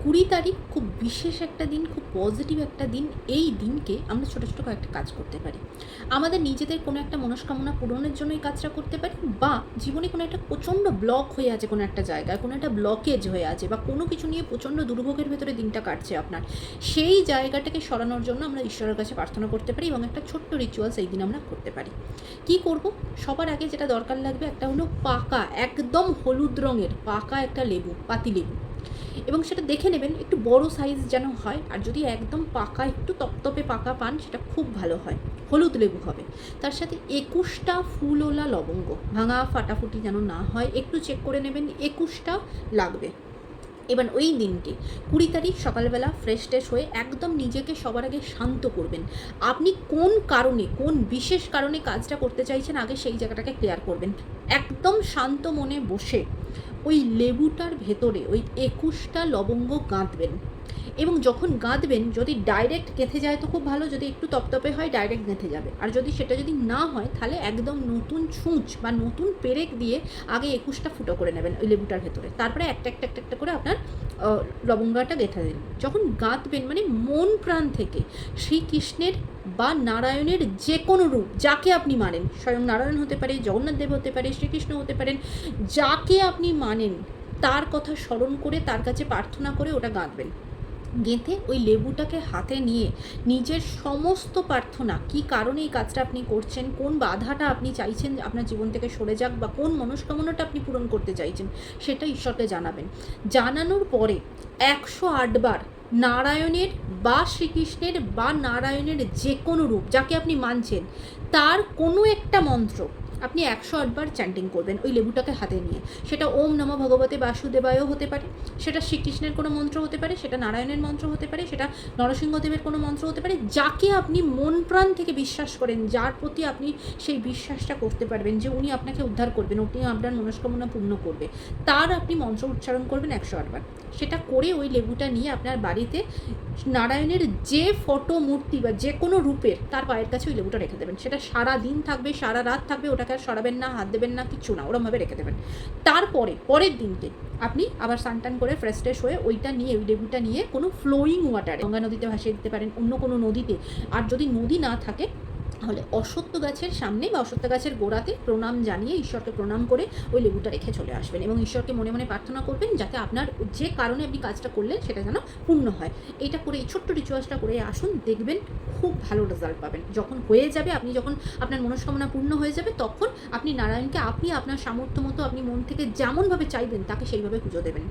20 তারিখ খুব বিশেষ একটা দিন, খুব পজিটিভ একটা দিন। এই দিনকে আমরা ছোটো ছোটো কয়েকটা কাজ করতে পারি। আমাদের নিজেদের কোনো একটা মনস্কামনা পূরণের জন্য এই কাজটা করতে পারি, বা জীবনে কোনো একটা প্রচণ্ড ব্লক হয়ে আছে, কোনো একটা জায়গায় কোনো একটা ব্লকেজ হয়ে আছে, বা কোনো কিছু নিয়ে প্রচণ্ড দুর্ভোগের ভেতরে দিনটা কাটছে আপনার, সেই জায়গাটাকে সরানোর জন্য আমরা ঈশ্বরের কাছে প্রার্থনা করতে পারি, এবং একটা ছোট্ট রিচুয়ালস এই দিন আমরা করতে পারি। কি করব? সবার আগে যেটা দরকার লাগবে, একটা হলো পাকা, একদম হলুদ রঙের পাকা একটা লেবু, পাতি লেবু, এবং সেটা দেখে নেবেন একটু বড় সাইজ যেন হয়। আর যদি একদম পাকা, একটু তপতপে পাকা পান, সেটা খুব ভালো হয়, হলুদ লেবু হবে। তার সাথে 21টা ফুলওলা লবঙ্গ, ভাঙা ফাটাফুটি যেন না হয়, একটু চেক করে নেবেন, 21টা লাগবে। এবার ওই দিনকে 20 তারিখ সকালবেলা ফ্রেশ ট্রেশ হয়ে একদম নিজেকে সবার আগে শান্ত করবেন। আপনি কোন কারণে, কোন বিশেষ কারণে কাজটা করতে চাইছেন, আগে সেই জায়গাটাকে ক্লিয়ার করবেন। একদম শান্ত মনে বসে ওই লেবুটার ভেতরে ওই 21টা লবঙ্গ গাঁথবেন, এবং যখন গাঁথবেন, যদি ডাইরেক্ট গেঁথে যায় তো খুব ভালো, যদি একটু তপতপে হয় ডাইরেক্ট গেঁথে যাবে। আর যদি না হয়, তাহলে একদম নতুন ছুঁচ বা নতুন পেরেক দিয়ে আগে 21টা ফুটো করে নেবেন ওই লেবুটার ভেতরে, তারপরে একটা একটা একটা একটা করে আপনার লবঙ্গটা গেঁথে দিন। যখন গাঁথবেন, মানে মন প্রাণ থেকে শ্রীকৃষ্ণের বা নারায়ণের যে কোনো রূপ, যাকে আপনি মানেন, স্বয়ং নারায়ণ হতে পারে, জগন্নাথ দেব হতে পারে, শ্রীকৃষ্ণ হতে পারেন, যাকে আপনি মানেন তার কথা স্মরণ করে, তার কাছে প্রার্থনা করে ওটা গাঁথবেন। গেঁথে ওই লেবুটাকে হাতে নিয়ে নিজের সমস্ত প্রার্থনা, কী কারণে এই কাজটা আপনি করছেন, কোন বাধাটা আপনি চাইছেন আপনার জীবন থেকে সরে যাক, বা কোন মনস্কামনাটা আপনি পূরণ করতে চাইছেন, সেটা ঈশ্বরকে জানাবেন। জানানোর পরে 108 বার নারায়ণের বা শ্রীকৃষ্ণের বা নারায়ণের যে কোনো রূপ, যাকে আপনি মানছেন, তার কোনো একটা মন্ত্র আপনি 108 বার চ্যান্টিং করবেন ওই লেবুটাকে হাতে নিয়ে। সেটা ওম নমঃ ভগবতে বাসুদেবায়ও হতে পারে, সেটা শ্রীকৃষ্ণের কোনো মন্ত্র হতে পারে, সেটা নারায়ণের মন্ত্র হতে পারে, সেটা নরসিংহদেবের কোনো মন্ত্র হতে পারে। যাকে আপনি মন প্রাণ থেকে বিশ্বাস করেন, যার প্রতি আপনি সেই বিশ্বাসটা করতে পারবেন যে উনি আপনাকে উদ্ধার করবেন, উনি আপনার মনস্কামনা পূর্ণ করবে, তার আপনি মন্ত্র উচ্চারণ করবেন 108 বার। সেটা করে ওই লেবুটা নিয়ে আপনার বাড়িতে নারায়ণের যে ফটো, মূর্তি বা যে কোনো রূপের, তার পায়ের কাছে ওই লেবুটা রেখে দেবেন। সেটা সারা দিন থাকবে, সারা রাত থাকবে, ওটাকে আর সরাবেন না, হাত দেবেন না, কিচ্ছু না, ওরমভাবে রেখে দেবেন। তারপরে পরের দিনকে আপনি আবার স্নান করে ফ্রেশ ট্রেশ হয়ে ওইটা নিয়ে, ওই লেবুটা নিয়ে কোনো ফ্লোয়িং ওয়াটারে, গঙ্গা নদীতে ভাসিয়ে দিতে পারেন, অন্য কোনো নদীতে। আর যদি নদী না থাকে, তাহলে অশ্বত্থ গাছের সামনে বা অশ্বত্থ গাছের গোড়াতে প্রণাম জানিয়ে, ঈশ্বরকে প্রণাম করে ওই লেবুটা রেখে চলে আসবেন, এবং ঈশ্বরকে মনে মনে প্রার্থনা করবেন যাতে আপনার যে কারণে আপনি কাজটা করলেন সেটা যেন পূর্ণ হয়। এইটা করে, এই ছোট্ট রিচুয়ালসটা করে আসুন, দেখবেন খুব ভালো রেজাল্ট পাবেন। যখন হয়ে যাবে, আপনি যখন আপনার মনস্কামনা পূর্ণ হয়ে যাবে, তখন আপনি নারায়ণকে আপনি আপনার সামর্থ্য মতো, আপনি মন থেকে যেমনভাবে চাইবেন, তাকে সেইভাবে পুজো দেবেন।